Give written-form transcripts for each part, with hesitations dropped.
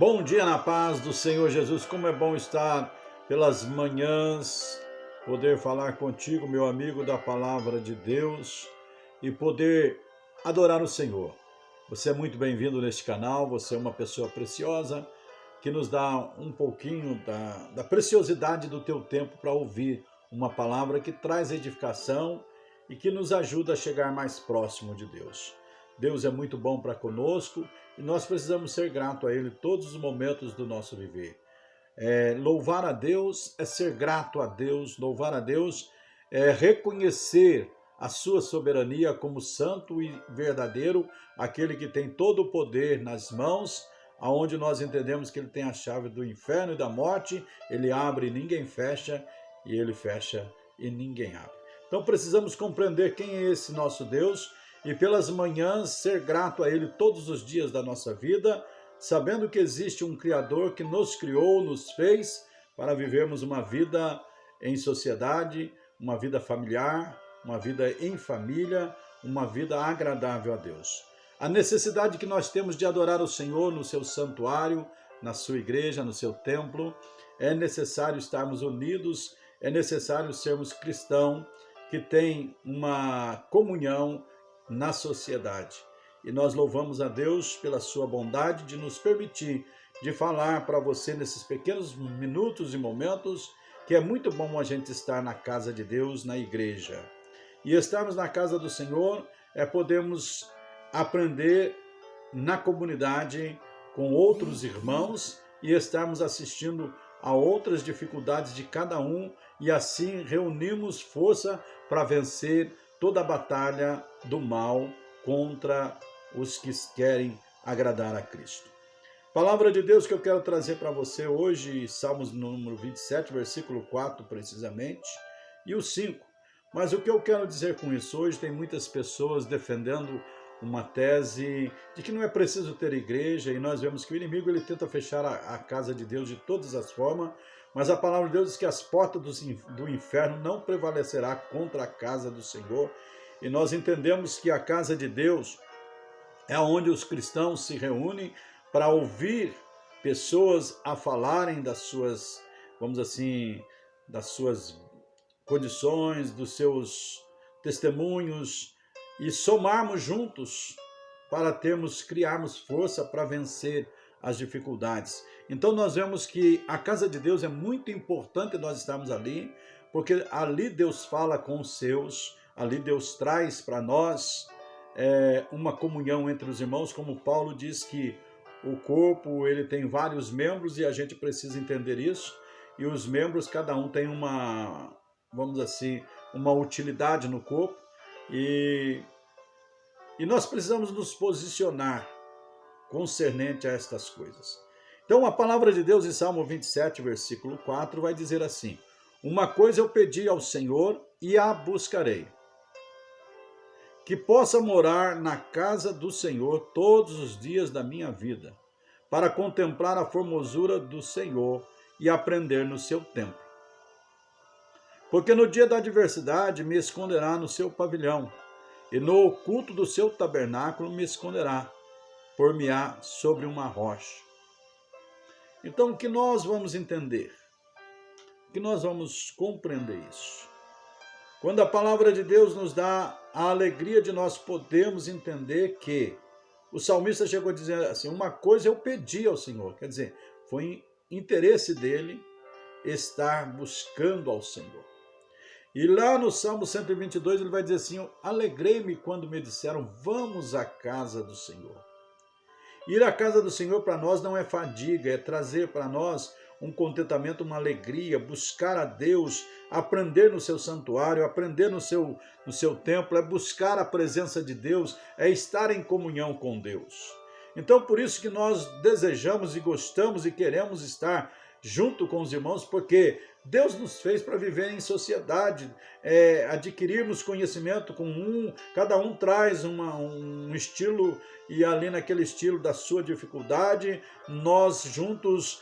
Bom dia na paz do Senhor Jesus. Como é bom estar pelas manhãs, poder falar contigo, meu amigo da palavra de Deus, e poder adorar o Senhor. Você é muito bem-vindo neste canal, você é uma pessoa preciosa que nos dá um pouquinho da preciosidade do teu tempo para ouvir uma palavra que traz edificação e que nos ajuda a chegar mais próximo de Deus. Deus é muito bom para conosco e nós precisamos ser gratos a Ele todos os momentos do nosso viver. Louvar a Deus é ser grato a Deus, louvar a Deus é reconhecer a sua soberania como santo e verdadeiro, aquele que tem todo o poder nas mãos, aonde nós entendemos que Ele tem a chave do inferno e da morte, Ele abre e ninguém fecha, e Ele fecha e ninguém abre. Então precisamos compreender quem é esse nosso Deus, e pelas manhãs ser grato a Ele todos os dias da nossa vida, sabendo que existe um Criador que nos criou, nos fez para vivermos uma vida em sociedade, uma vida familiar, uma vida em família, uma vida agradável a Deus. A necessidade que nós temos de adorar o Senhor no seu santuário, na sua igreja, no seu templo, é necessário estarmos unidos, é necessário sermos cristãos que têm uma comunhão na sociedade. E nós louvamos a Deus pela sua bondade de nos permitir de falar para você nesses pequenos minutos e momentos que é muito bom a gente estar na casa de Deus, na igreja. E estarmos na casa do Senhor podemos aprender na comunidade com outros irmãos e estarmos assistindo a outras dificuldades de cada um e assim reunimos força para vencer toda a batalha do mal contra os que querem agradar a Cristo. Palavra de Deus que eu quero trazer para você hoje, Salmos número 27, versículo 4 precisamente, e o 5. Mas o que eu quero dizer com isso? Hoje tem muitas pessoas defendendo uma tese de que não é preciso ter igreja, e nós vemos que o inimigo ele tenta fechar a casa de Deus de todas as formas, mas a palavra de Deus diz que as portas do inferno não prevalecerá contra a casa do Senhor, e nós entendemos que a casa de Deus é onde os cristãos se reúnem para ouvir pessoas a falarem das suas, vamos assim, das suas condições, dos seus testemunhos e somarmos juntos para criarmos força para vencer as dificuldades. Então nós vemos que a casa de Deus é muito importante nós estarmos ali, porque ali Deus fala com os seus, ali Deus traz para nós uma comunhão entre os irmãos, como Paulo diz que o corpo ele tem vários membros e a gente precisa entender isso, e os membros, cada um tem uma, vamos assim, uma utilidade no corpo, e nós precisamos nos posicionar concernente a estas coisas. Então a palavra de Deus em Salmo 27, versículo 4 vai dizer assim: uma coisa eu pedi ao Senhor e a buscarei, que possa morar na casa do Senhor todos os dias da minha vida, para contemplar a formosura do Senhor e aprender no seu templo. Porque no dia da adversidade me esconderá no seu pavilhão, e no oculto do seu tabernáculo me esconderá, por-me-á sobre uma rocha. Então, o que nós vamos entender? O que nós vamos compreender isso? Quando a palavra de Deus nos dá a alegria de nós podermos entender que o salmista chegou a dizer assim, uma coisa eu pedi ao Senhor, quer dizer, foi interesse dele estar buscando ao Senhor. E lá no Salmo 122 ele vai dizer assim, alegrei-me quando me disseram, vamos à casa do Senhor. Ir à casa do Senhor para nós não é fadiga, é trazer para nós um contentamento, uma alegria, buscar a Deus, aprender no seu santuário, aprender no seu templo, é buscar a presença de Deus, é estar em comunhão com Deus. Então, por isso que nós desejamos e gostamos e queremos estar junto com os irmãos, porque Deus nos fez para viver em sociedade, adquirirmos conhecimento com cada um traz um estilo, e ali naquele estilo da sua dificuldade, nós juntos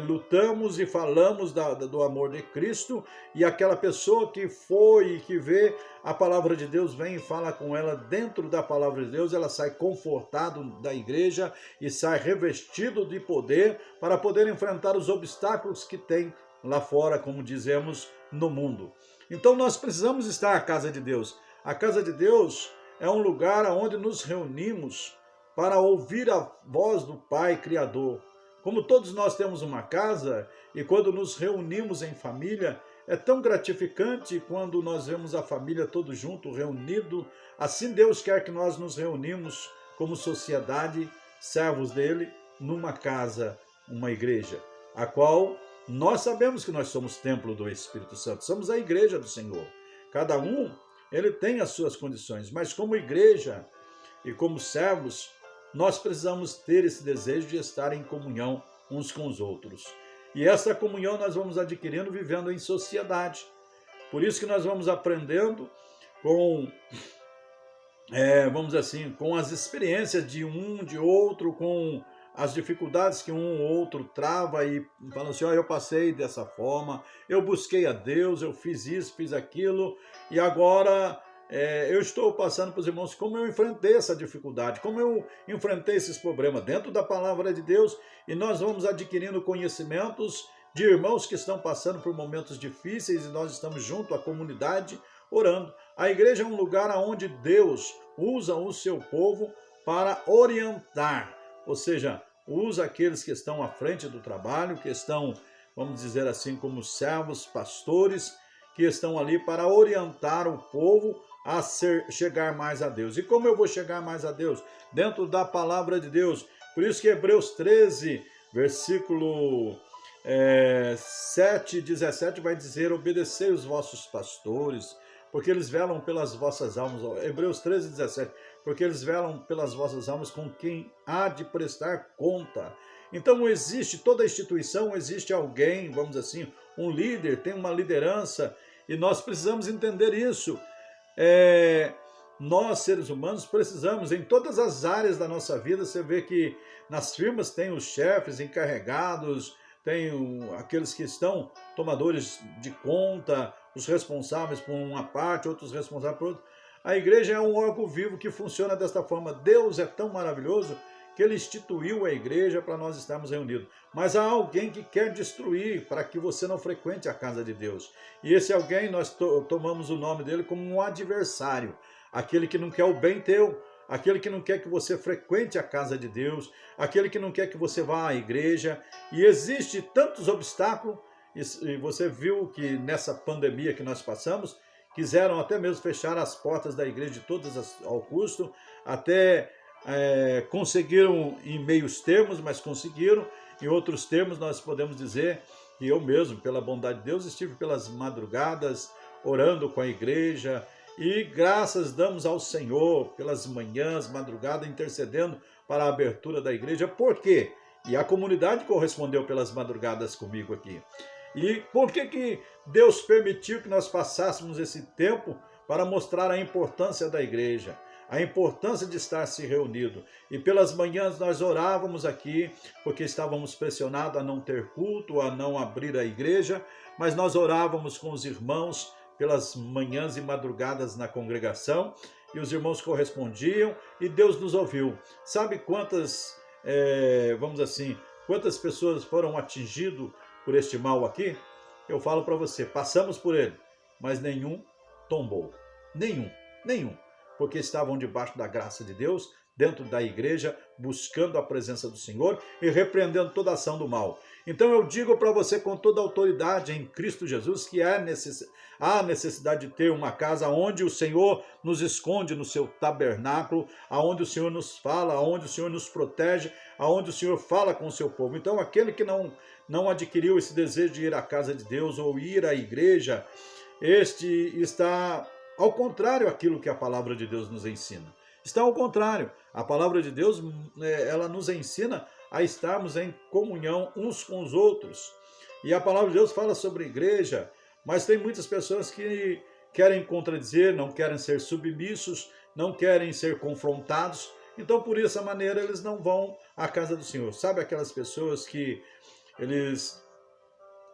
lutamos e falamos do amor de Cristo, e aquela pessoa que foi e que vê a palavra de Deus, vem e fala com ela dentro da palavra de Deus, ela sai confortado da igreja e sai revestido de poder para poder enfrentar os obstáculos que tem lá fora, como dizemos, no mundo. Então nós precisamos estar à casa de Deus. A casa de Deus é um lugar onde nos reunimos para ouvir a voz do Pai Criador. Como todos nós temos uma casa, e quando nos reunimos em família, é tão gratificante quando nós vemos a família todo junto, reunido. Assim Deus quer que nós nos reunimos como sociedade, servos dele, numa casa, uma igreja, a qual nós sabemos que nós somos templo do Espírito Santo, somos a igreja do Senhor. Cada um, ele tem as suas condições, mas como igreja e como servos, nós precisamos ter esse desejo de estar em comunhão uns com os outros. E essa comunhão nós vamos adquirindo vivendo em sociedade. Por isso que nós vamos aprendendo com, vamos dizer assim, com as experiências de um, de outro, com as dificuldades que um ou outro trava e fala assim, eu passei dessa forma, eu busquei a Deus, eu fiz isso, fiz aquilo, e agora eu estou passando para os irmãos como eu enfrentei essa dificuldade, como eu enfrentei esses problemas dentro da palavra de Deus, e nós vamos adquirindo conhecimentos de irmãos que estão passando por momentos difíceis, e nós estamos junto à comunidade orando. A igreja é um lugar onde Deus usa o seu povo para orientar, ou seja, usa aqueles que estão à frente do trabalho, que estão, vamos dizer assim, como servos, pastores, que estão ali para orientar o povo a chegar mais a Deus. E como eu vou chegar mais a Deus? Dentro da palavra de Deus. Por isso que Hebreus 13, versículo 7 e 17 vai dizer, obedecei os vossos pastores, porque eles velam pelas vossas almas. Hebreus 13, 17. Porque eles velam pelas vossas almas com quem há de prestar conta. Então existe toda a instituição, existe alguém, vamos assim, um líder, tem uma liderança, e nós precisamos entender isso. Nós, seres humanos, precisamos, em todas as áreas da nossa vida, você vê que nas firmas tem os chefes encarregados, tem aqueles que estão tomadores de conta, os responsáveis por uma parte, outros responsáveis por outra. A igreja é um órgão vivo que funciona desta forma. Deus é tão maravilhoso que ele instituiu a igreja para nós estarmos reunidos. Mas há alguém que quer destruir para que você não frequente a casa de Deus. E esse alguém, nós tomamos o nome dele como um adversário. Aquele que não quer o bem teu, aquele que não quer que você frequente a casa de Deus, aquele que não quer que você vá à igreja. E existe tantos obstáculos, e você viu que nessa pandemia que nós passamos, quiseram até mesmo fechar as portas da igreja de todas ao custo, até conseguiram em meios termos, mas conseguiram. Em outros termos, nós podemos dizer que eu mesmo, pela bondade de Deus, estive pelas madrugadas orando com a igreja, e graças damos ao Senhor pelas manhãs, madrugadas, intercedendo para a abertura da igreja. Por quê? E a comunidade correspondeu pelas madrugadas comigo aqui. E por que Deus permitiu que nós passássemos esse tempo para mostrar a importância da igreja, a importância de estar se reunido? E pelas manhãs nós orávamos aqui, porque estávamos pressionados a não ter culto, a não abrir a igreja, mas nós orávamos com os irmãos pelas manhãs e madrugadas na congregação, e os irmãos correspondiam, e Deus nos ouviu. Sabe quantas, vamos assim, quantas pessoas foram atingidas por este mal aqui? Eu falo para você, passamos por ele, mas nenhum tombou. Nenhum. Porque estavam debaixo da graça de Deus, dentro da igreja, buscando a presença do Senhor e repreendendo toda ação do mal. Então eu digo para você com toda a autoridade em Cristo Jesus que há necessidade de ter uma casa onde o Senhor nos esconde no seu tabernáculo, aonde o Senhor nos fala, aonde o Senhor nos protege, aonde o Senhor fala com o seu povo. Então aquele que não adquiriu esse desejo de ir à casa de Deus ou ir à igreja, este está ao contrário daquilo que a palavra de Deus nos ensina. Está ao contrário. A palavra de Deus, ela nos ensina a estarmos em comunhão uns com os outros. E a palavra de Deus fala sobre a igreja, mas tem muitas pessoas que querem contradizer, não querem ser submissos, não querem ser confrontados. Então, por essa maneira, eles não vão à casa do Senhor. Sabe aquelas pessoas que eles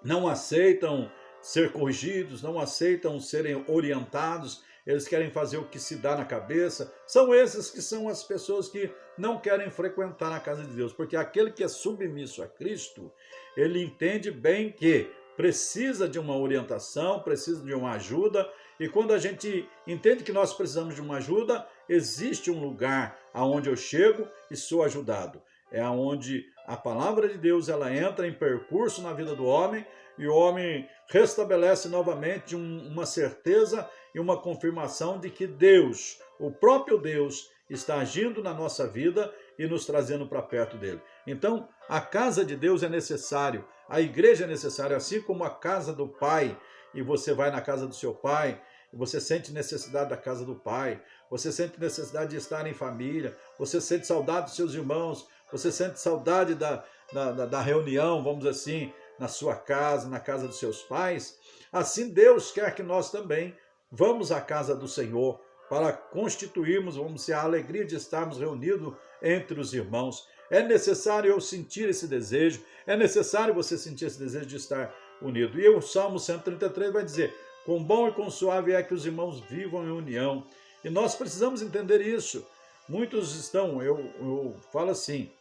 não aceitam ser corrigidos, não aceitam serem orientados, eles querem fazer o que se dá na cabeça. São esses que são as pessoas que não querem frequentar a casa de Deus, porque aquele que é submisso a Cristo, ele entende bem que precisa de uma orientação, precisa de uma ajuda, e quando a gente entende que nós precisamos de uma ajuda, existe um lugar aonde eu chego e sou ajudado. É aonde a palavra de Deus ela entra em percurso na vida do homem, e o homem restabelece novamente uma certeza e uma confirmação de que Deus, o próprio Deus, está agindo na nossa vida e nos trazendo para perto dele. Então, a casa de Deus é necessário, a igreja é necessária, assim como a casa do Pai, e você vai na casa do seu pai, e você sente necessidade da casa do Pai, você sente necessidade de estar em família, você sente saudade dos seus irmãos, você sente saudade da reunião, vamos dizer assim, na sua casa, na casa dos seus pais. Assim Deus quer que nós também vamos à casa do Senhor para constituirmos, vamos dizer, a alegria de estarmos reunidos entre os irmãos. É necessário eu sentir esse desejo, é necessário você sentir esse desejo de estar unido. E o Salmo 133 vai dizer: quão bom e quão suave é que os irmãos vivam em união. E nós precisamos entender isso. Muitos estão, eu falo assim,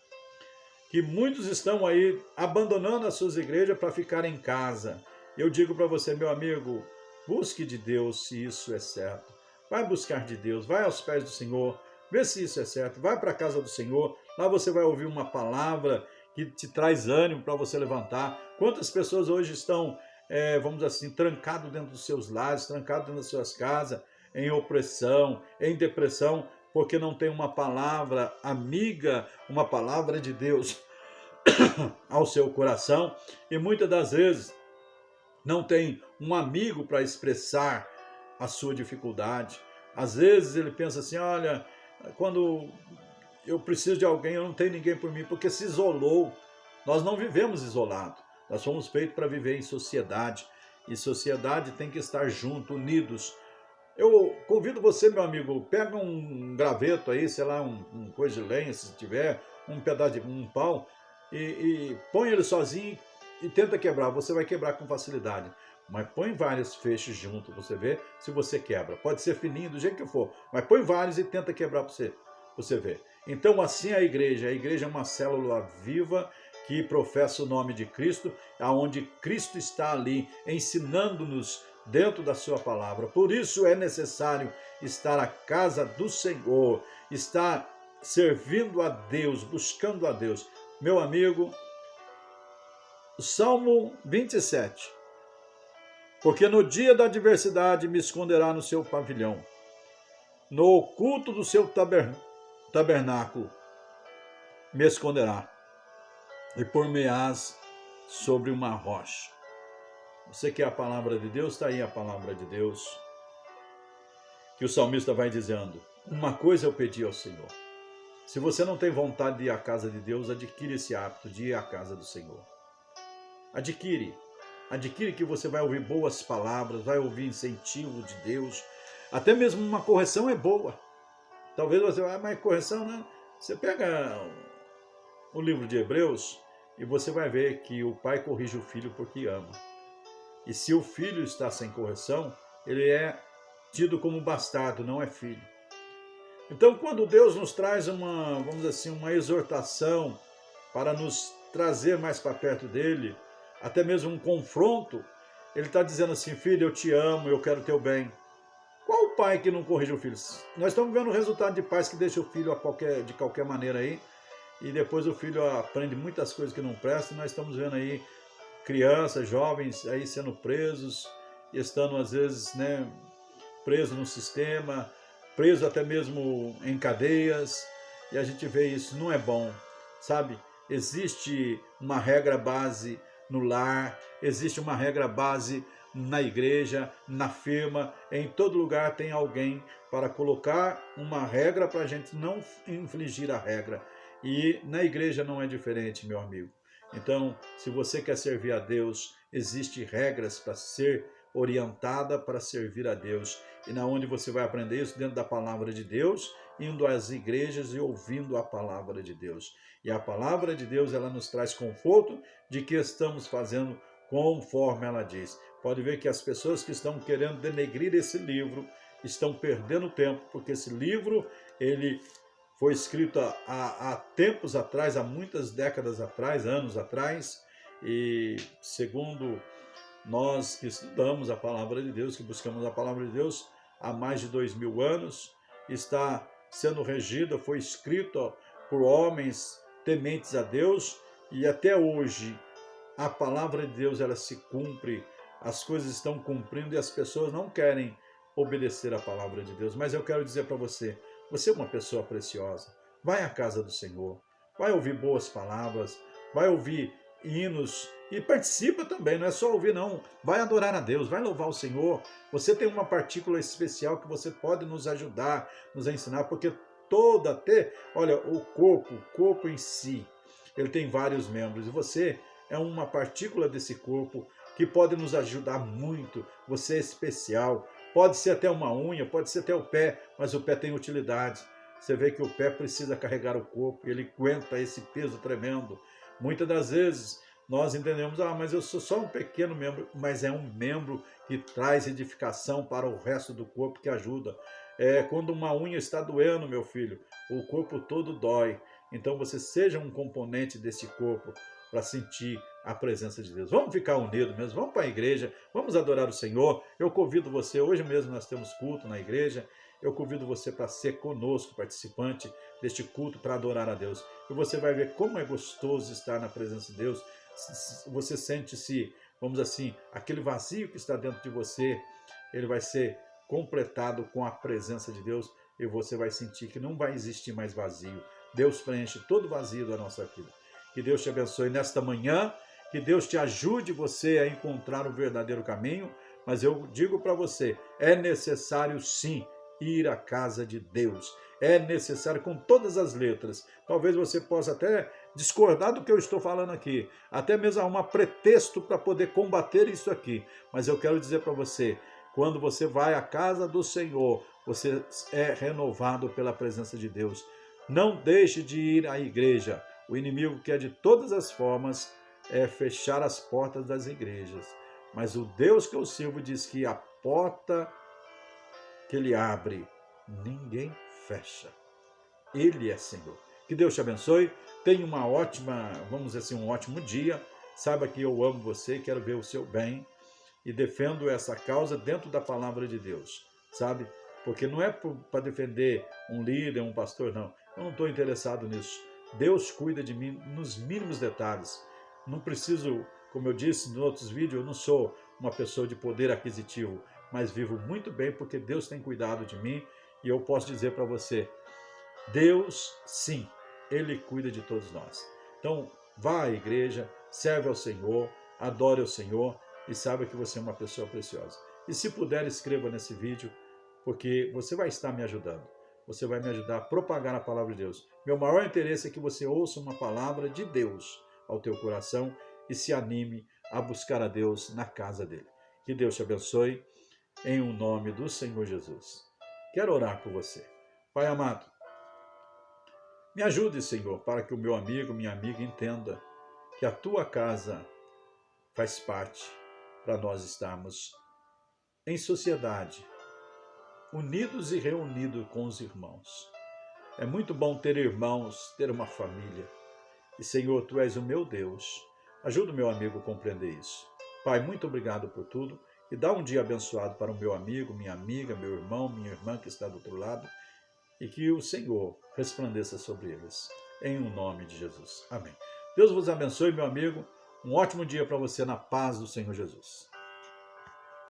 que muitos estão aí abandonando as suas igrejas para ficar em casa. Eu digo para você, meu amigo, busque de Deus se isso é certo. Vai buscar de Deus, vai aos pés do Senhor, vê se isso é certo. Vai para a casa do Senhor, lá você vai ouvir uma palavra que te traz ânimo para você levantar. Quantas pessoas hoje estão, vamos dizer assim, trancados dentro dos seus lares, trancados dentro das suas casas, em opressão, em depressão, porque não tem uma palavra amiga, uma palavra de Deus ao seu coração, e muitas das vezes não tem um amigo para expressar a sua dificuldade. Às vezes ele pensa assim, olha, quando eu preciso de alguém, eu não tenho ninguém por mim, porque se isolou. Nós não vivemos isolados, nós fomos feitos para viver em sociedade, e sociedade tem que estar junto, unidos. Eu convido você, meu amigo, pega um graveto aí, sei lá, um coisa de lenha, se tiver, um pedaço de um pau, e põe ele sozinho e tenta quebrar. Você vai quebrar com facilidade. Mas põe vários feixes junto, você vê se você quebra. Pode ser fininho, do jeito que for, mas põe vários e tenta quebrar para você ver. Então, assim é a igreja é uma célula viva que professa o nome de Cristo, aonde Cristo está ali ensinando-nos dentro da sua palavra. Por isso é necessário estar à casa do Senhor, estar servindo a Deus, buscando a Deus. Meu amigo, o Salmo 27. Porque no dia da adversidade me esconderá no seu pavilhão, no oculto do seu tabernáculo me esconderá, e por-me-ás sobre uma rocha. Você quer a palavra de Deus? Está aí a palavra de Deus, que o salmista vai dizendo: uma coisa eu pedi ao Senhor. Se você não tem vontade de ir à casa de Deus, adquire esse hábito de ir à casa do Senhor. Adquire que você vai ouvir boas palavras, vai ouvir incentivo de Deus. Até mesmo uma correção é boa. Talvez você vá, mas correção não. Você pega o livro de Hebreus e você vai ver que o pai corrige o filho porque ama. E se o filho está sem correção, ele é tido como bastardo, não é filho. Então, quando Deus nos traz vamos dizer assim, uma exortação para nos trazer mais para perto dele, até mesmo um confronto, ele está dizendo assim: filho, eu te amo, eu quero o teu bem. Qual o pai que não corrige o filho? Nós estamos vendo o resultado de pais que deixam o filho de qualquer maneira aí, e depois o filho aprende muitas coisas que não prestam. Nós estamos vendo aí crianças, jovens aí sendo presos, estando às vezes, presos no sistema, presos até mesmo em cadeias, e a gente vê isso, não é bom, sabe? Existe uma regra base no lar, existe uma regra base na igreja, na firma, em todo lugar tem alguém para colocar uma regra para a gente não infligir a regra. E na igreja não é diferente, meu amigo. Então, se você quer servir a Deus, existem regras para ser orientada para servir a Deus. E na onde você vai aprender isso? Dentro da palavra de Deus, indo às igrejas e ouvindo a palavra de Deus. E a palavra de Deus, ela nos traz conforto de que estamos fazendo conforme ela diz. Pode ver que as pessoas que estão querendo denegrir esse livro estão perdendo tempo, porque esse livro, ele foi escrito há tempos atrás, há muitas décadas atrás, anos atrás, e segundo nós que estudamos a palavra de Deus, que buscamos a palavra de Deus há mais de 2000 anos, está sendo regida, foi escrito por homens tementes a Deus, e até hoje a palavra de Deus ela se cumpre, as coisas estão cumprindo e as pessoas não querem obedecer a palavra de Deus. Mas eu quero dizer para você, você é uma pessoa preciosa, vai à casa do Senhor, vai ouvir boas palavras, vai ouvir hinos e participa também, não é só ouvir não, vai adorar a Deus, vai louvar o Senhor. Você tem uma partícula especial que você pode nos ajudar, nos ensinar, porque olha, o corpo em si, ele tem vários membros e você é uma partícula desse corpo que pode nos ajudar muito. Você é especial, pode ser até uma unha, pode ser até o pé, mas o pé tem utilidade. Você vê que o pé precisa carregar o corpo, ele aguenta esse peso tremendo. Muitas das vezes nós entendemos, mas eu sou só um pequeno membro, mas é um membro que traz edificação para o resto do corpo, que ajuda. Quando uma unha está doendo, meu filho, o corpo todo dói. Então você seja um componente desse corpo para sentir a presença de Deus. Vamos ficar unidos mesmo, vamos para a igreja, vamos adorar o Senhor. Eu convido você, hoje mesmo nós temos culto na igreja, eu convido você para ser conosco, participante deste culto, para adorar a Deus. E você vai ver como é gostoso estar na presença de Deus. Você sente-se, vamos assim, aquele vazio que está dentro de você, ele vai ser completado com a presença de Deus e você vai sentir que não vai existir mais vazio. Deus preenche todo o vazio da nossa vida. Que Deus te abençoe nesta manhã, que Deus te ajude você a encontrar o verdadeiro caminho, mas eu digo para você, é necessário sim ir à casa de Deus, é necessário com todas as letras. Talvez você possa até discordar do que eu estou falando aqui, até mesmo arrumar pretexto para poder combater isso aqui, mas eu quero dizer para você, quando você vai à casa do Senhor, você é renovado pela presença de Deus. Não deixe de ir à igreja. O inimigo quer de todas as formas fechar as portas das igrejas. Mas o Deus que eu sirvo diz que a porta que ele abre, ninguém fecha. Ele é Senhor. Que Deus te abençoe. Tenha uma ótima, vamos dizer assim, um ótimo dia. Saiba que eu amo você, quero ver o seu bem e defendo essa causa dentro da palavra de Deus, sabe? Porque não é para defender um líder, um pastor, não. Eu não estou interessado nisso. Deus cuida de mim nos mínimos detalhes. Não preciso, como eu disse nos outros vídeos, eu não sou uma pessoa de poder aquisitivo, mas vivo muito bem porque Deus tem cuidado de mim e eu posso dizer para você, Deus, sim, Ele cuida de todos nós. Então, vá à igreja, serve ao Senhor, adore ao Senhor e saiba que você é uma pessoa preciosa. E se puder, escreva nesse vídeo, porque você vai estar me ajudando. Você vai me ajudar a propagar a palavra de Deus. Meu maior interesse é que você ouça uma palavra de Deus ao teu coração e se anime a buscar a Deus na casa dele. Que Deus te abençoe, em o nome do Senhor Jesus. Quero orar por você. Pai amado, me ajude, Senhor, para que o meu amigo, minha amiga entenda que a tua casa faz parte para nós estarmos em sociedade, unidos e reunidos com os irmãos. É muito bom ter irmãos, ter uma família. E, Senhor, Tu és o meu Deus. Ajuda o meu amigo a compreender isso. Pai, muito obrigado por tudo e dá um dia abençoado para o meu amigo, minha amiga, meu irmão, minha irmã que está do outro lado e que o Senhor resplandeça sobre eles. Em o nome de Jesus. Amém. Deus vos abençoe, meu amigo. Um ótimo dia para você na paz do Senhor Jesus.